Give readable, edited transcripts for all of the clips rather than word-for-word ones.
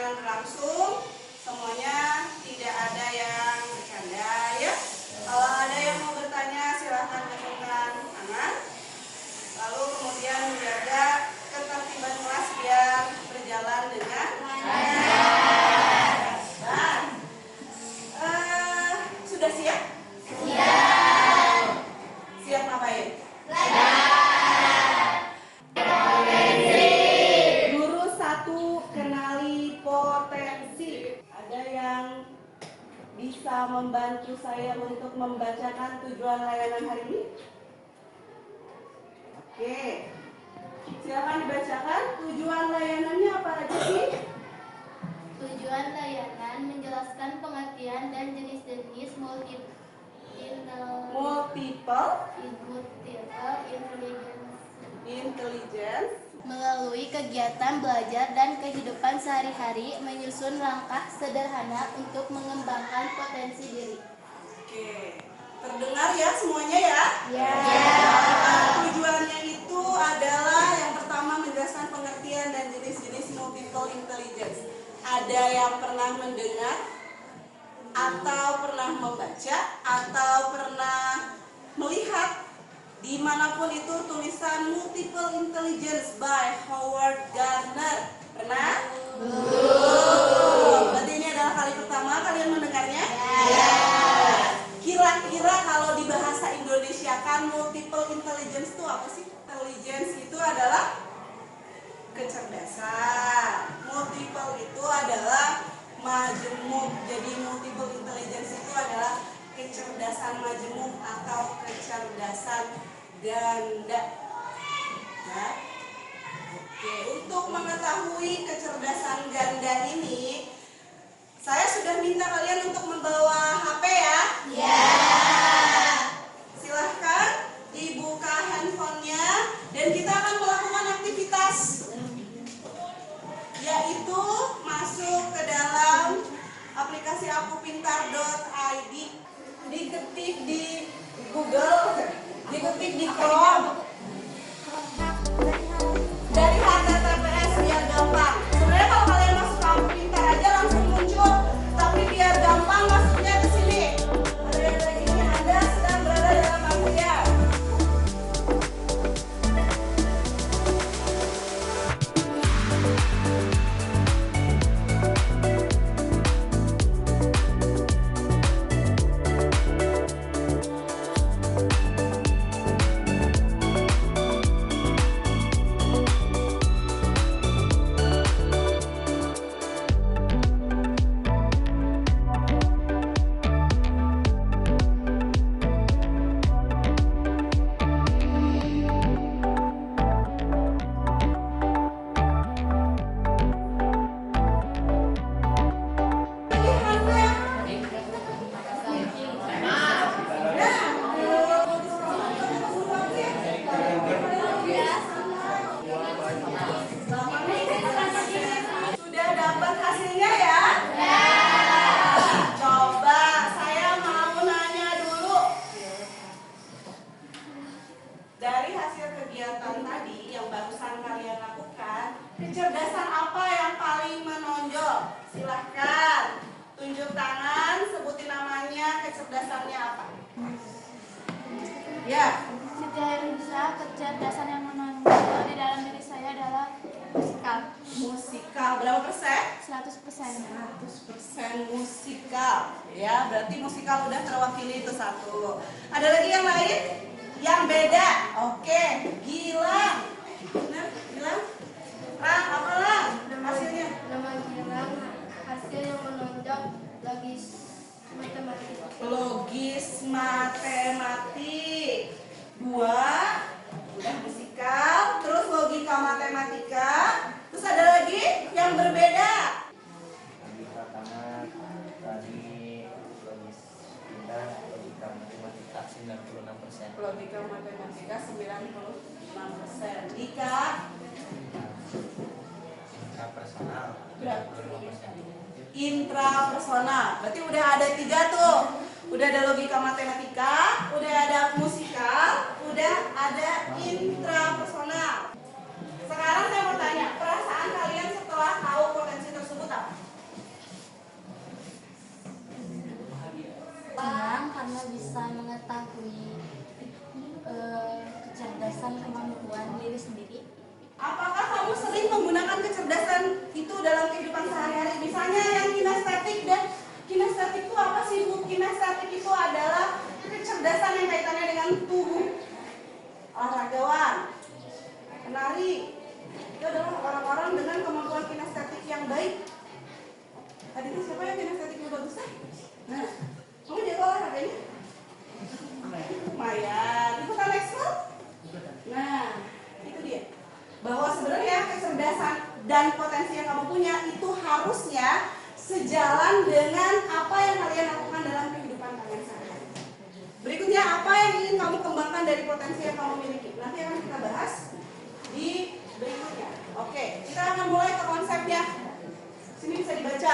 dengan langsung, semuanya tidak ada yang bercanda ya. Kalau ada yang mau bertanya silahkan gantungkan tangan. Lalu kemudian menjaga ketertiban kelas biar berjalan dengan lancar. Sudah siap? Siap. Siap ngapain? Guru 1 kenali potensi. Ada yang bisa membantu saya untuk membacakan tujuan layanan hari ini? Oke, silakan dibacakan. Tujuan layanannya apa aja sih? Tujuan layanan menjelaskan pengertian dan jenis-jenis multiple intelligence melalui kegiatan belajar dan kehidupan sehari-hari, menyusun langkah sederhana untuk mengembangkan potensi diri. Oke, terdengar ya semuanya ya? Ya. Tujuannya itu adalah yang pertama menjelaskan pengertian dan jenis-jenis multiple intelligence. Ada yang pernah mendengar, atau pernah membaca, atau pernah melihat dimanapun itu tulisan multiple intelligence by Howard Gardner? Pernah? Belum. Berarti ini adalah kali pertama kalian mendengarnya? Ya. Kira-kira kalau di bahasa Indonesia kan multiple intelligence itu apa sih? Intelligence itu adalah kecerdasan. Multiple itu adalah majemuk. Jadi multiple intelligence itu adalah kecerdasan majemuk atau kecerdasan ganda. Ya. Oke, untuk mengetahui kecerdasan ganda ini, saya sudah minta kalian untuk membawa HP ya. Ya. Silahkan dibuka handphonenya dan kita akan melakukan aktivitas, yaitu masuk ke dalam aplikasi akupintar.id, diketik di Google, diketik di Chrome, dari HTTPS biar gampang. Sebenarnya kalau kalian masuk ke Aku Pintar aja langsung muncul, tapi biar gampang masuknya ke sini. Pada ini Anda sedang berada dalam antrian. Sudah dapat hasilnya ya? Ya. Coba saya mau nanya dulu. Dari hasil kegiatan tadi yang barusan kalian lakukan, kecerdasan apa yang paling menonjol? Silahkan tunjuk tangan, sebutin namanya, kecerdasannya apa? Ya. Kecerdasan yang menonjol di dalam diri saya adalah musikal. Musikal berapa persen? 100%. 100% musikal. Ya, berarti musikal udah terwakili itu satu. Ada lagi yang lain? Yang beda? Oke, Gilang. Benar? Gilang? Rang, apa Lang? Hasilnya? Nama Gilang, hasil yang menonjol logis matematik. Logis matematik. 2, udah musikal, terus logika matematika. Terus ada lagi yang berbeda. Logika tangan, tadi logis pintar, logika matematika 96%. Logika matematika 96%. Dika? Intrapersonal 35%. Intrapersonal. Berarti udah ada 3 tuh. Udah ada logika matematika, udah ada musikal, udah ada intrapersonal. Sekarang saya mau tanya, perasaan kalian setelah tahu potensi tersebut apa? harusnya sejalan dengan apa yang kalian lakukan dalam kehidupan kalian sehari-hari. Berikutnya, apa yang ingin kamu kembangkan dari potensi yang kamu miliki? Nanti akan kita bahas di berikutnya. Oke, kita akan mulai ke konsepnya. Sini bisa dibaca.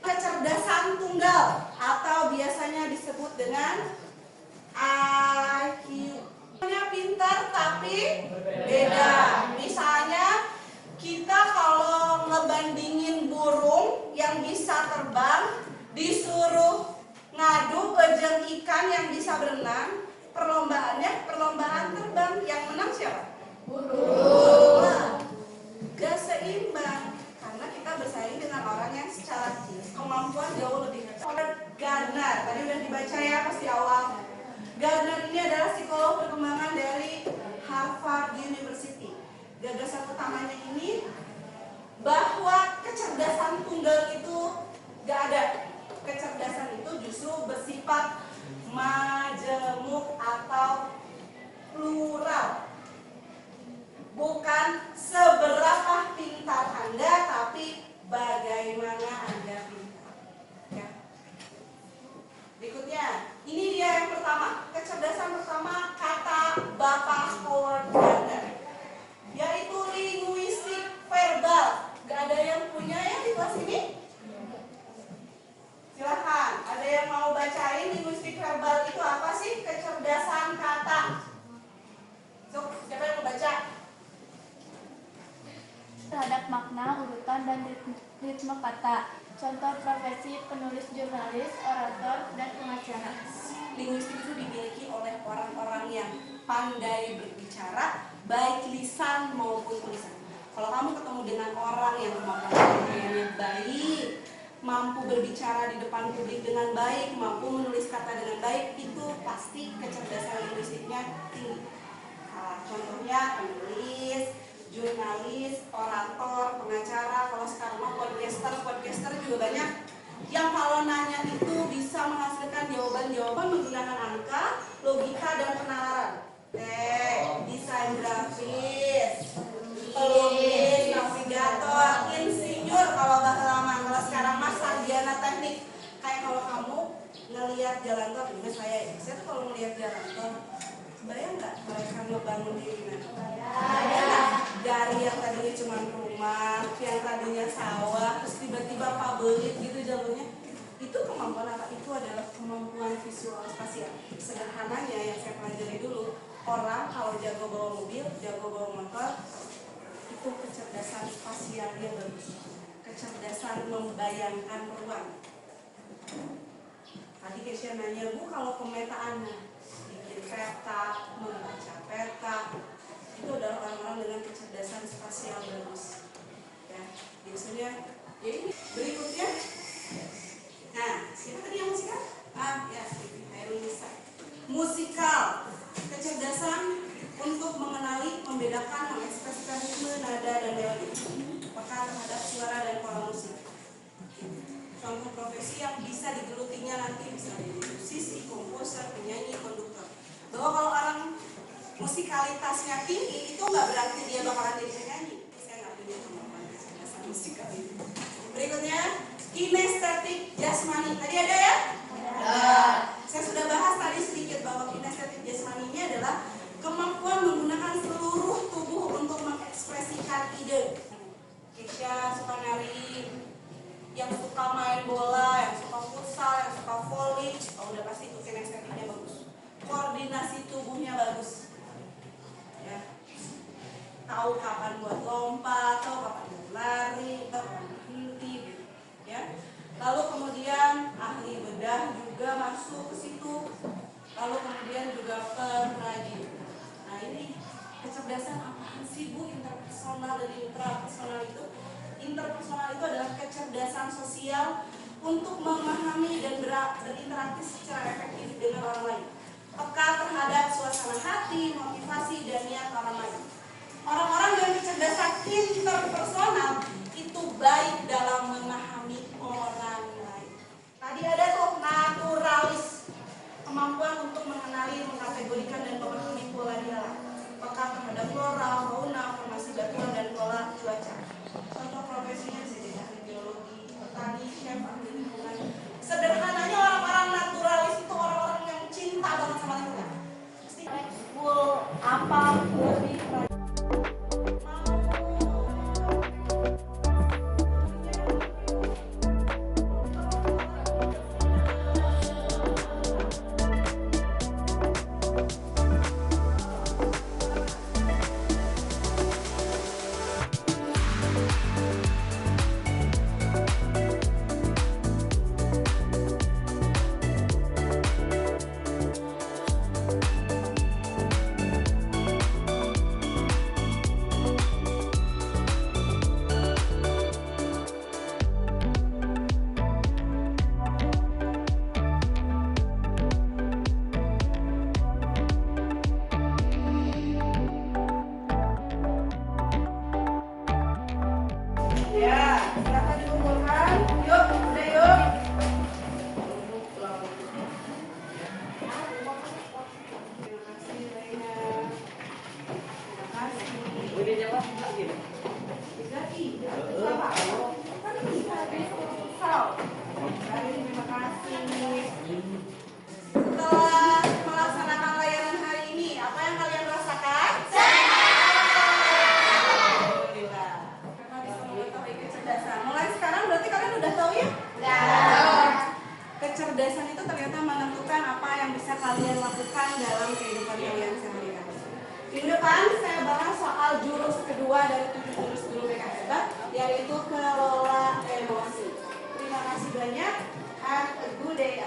Kecerdasan tunggal atau biasanya disebut dengan IQ. Pintar tapi beda. Misalnya kita kalau ngebandingin burung yang bisa terbang disuruh ngadu ejeng ikan yang bisa berenang, perlombaan terbang, yang menang siapa? Burung. Gak seimbang karena kita bersaing dengan orang yang secara kemampuan jauh lebih hebat. Gardner, tadi udah dibaca ya pas di awal. Gardner ini adalah psikolog perkembangan dari Harvard University. Gagasan utamanya ini bahwa kecerdasan tunggal itu gak ada. Kecerdasan itu justru bersifat majemuk atau plural. Bukan seberapa pintar Anda, tapi bagaimana Anda pintar. Ya. Berikutnya, ini dia yang pertama. Kecerdasan pertama kata Bapak Howard Gardner, yaitu linguistik verbal. Gak ada yang punya ya di kelas ini? Silahkan, ada yang mau bacain linguistik verbal itu apa sih? Kecerdasan kata. So, siapa yang mau baca? Terhadap makna, urutan, dan ritme kata. Contoh profesi penulis jurnalis, orator, dan pengacara. Linguistik itu dimiliki oleh orang-orang yang pandai berbicara, baik lisan maupun tulisan. Kalau kamu ketemu dengan orang yang kemampuan berbicaranya baik, mampu berbicara di depan publik dengan baik, mampu menulis kata dengan baik, itu pasti kecerdasan linguistiknya tinggi. Contohnya penulis, jurnalis, orator, pengacara. Kalau sekarang mah podcaster juga banyak yang kalau nanya itu bisa menghasilkan jawaban-jawaban menggunakan angka, logika, dan penalaran. Desain grafis, pelukis, navigator, insinyur kalau bahasa lama. Kalau sekarang mah sarjana teknik. Kayak kalau kamu ngelihat jalan tol, juga saya tuh kalau ngelihat jalan tol, bayang nggak mereka ngebangun di mana? Dari yang tadinya cuma rumah, yang tadinya sawah, terus tiba-tiba pabelit gitu jalurnya. Itu kemampuan apa? Itu adalah kemampuan visual spasial. Sederhananya yang saya pelajari dulu, orang kalau jago bawa mobil, jago bawa motor, itu kecerdasan spasial dia bagus. Kecerdasan membayangkan ruang. Tadi Kesya nanya, Bu, kalau pemetaan bikin peta, membaca peta, itu adalah orang-orang dengan kecerdasan spasial bagus. Ya, biasanya ya ini berikutnya. Nah, siapa tadi yang musikal? Ya, Hairunisa. Musikal, kecerdasan untuk mengenali, membedakan, mengekspresikan ritme, nada, dan melodi, peka terhadap suara dan pola musik. Contoh profesi yang bisa digelutinya nanti bisa jadi musisi, komposer, penyanyi, konduktor. Bahwa kalau orang musikalitasnya tinggi itu nggak berarti dia bakalan jadi penyanyi. Saya nggak punya kemampuan kecerdasan musikal ini. Berikutnya, kinestetik jasmani. Tadi ada ya? Ada. Saya sudah bahas tadi sedikit bahwa kinestetik jasmani ini adalah kemampuan menggunakan seluruh tubuh untuk mengekspresikan ide. Kesya suka nari, yang suka main bola, yang suka futsal, yang suka volley, udah pasti itu kinestetiknya bagus. Koordinasi tubuhnya bagus. Ya. Tahu kapan buat lompat, tahu kapan buat lari, tahu kapan berhenti gitu. Ya. Lalu kemudian ahli bedah juga masuk ke situ. Lalu kemudian juga pengrajin. Nah, ini kecerdasan apaan sih, Bu? Interpersonal dan intrapersonal itu. Interpersonal itu adalah kecerdasan sosial untuk memahami dan berinteraksi secara efektif dengan orang lain. Peka terhadap suasana hati, motivasi, dan niat orang lain. Orang-orang dengan kecerdasan interpersonal itu baik dalam memahami orang lain. Tadi ada tuh naturalis, kemampuan untuk mengenali, mengkategorikan, dan memahami pola di alam. Peka terhadap flora, fauna, formasi batuan, dan pola cuaca. Contoh profesinya bisa jadi jurus kedua dari 7 jurus guru BK Hebat, yaitu kelola emosi. Terima kasih banyak. Have a good day.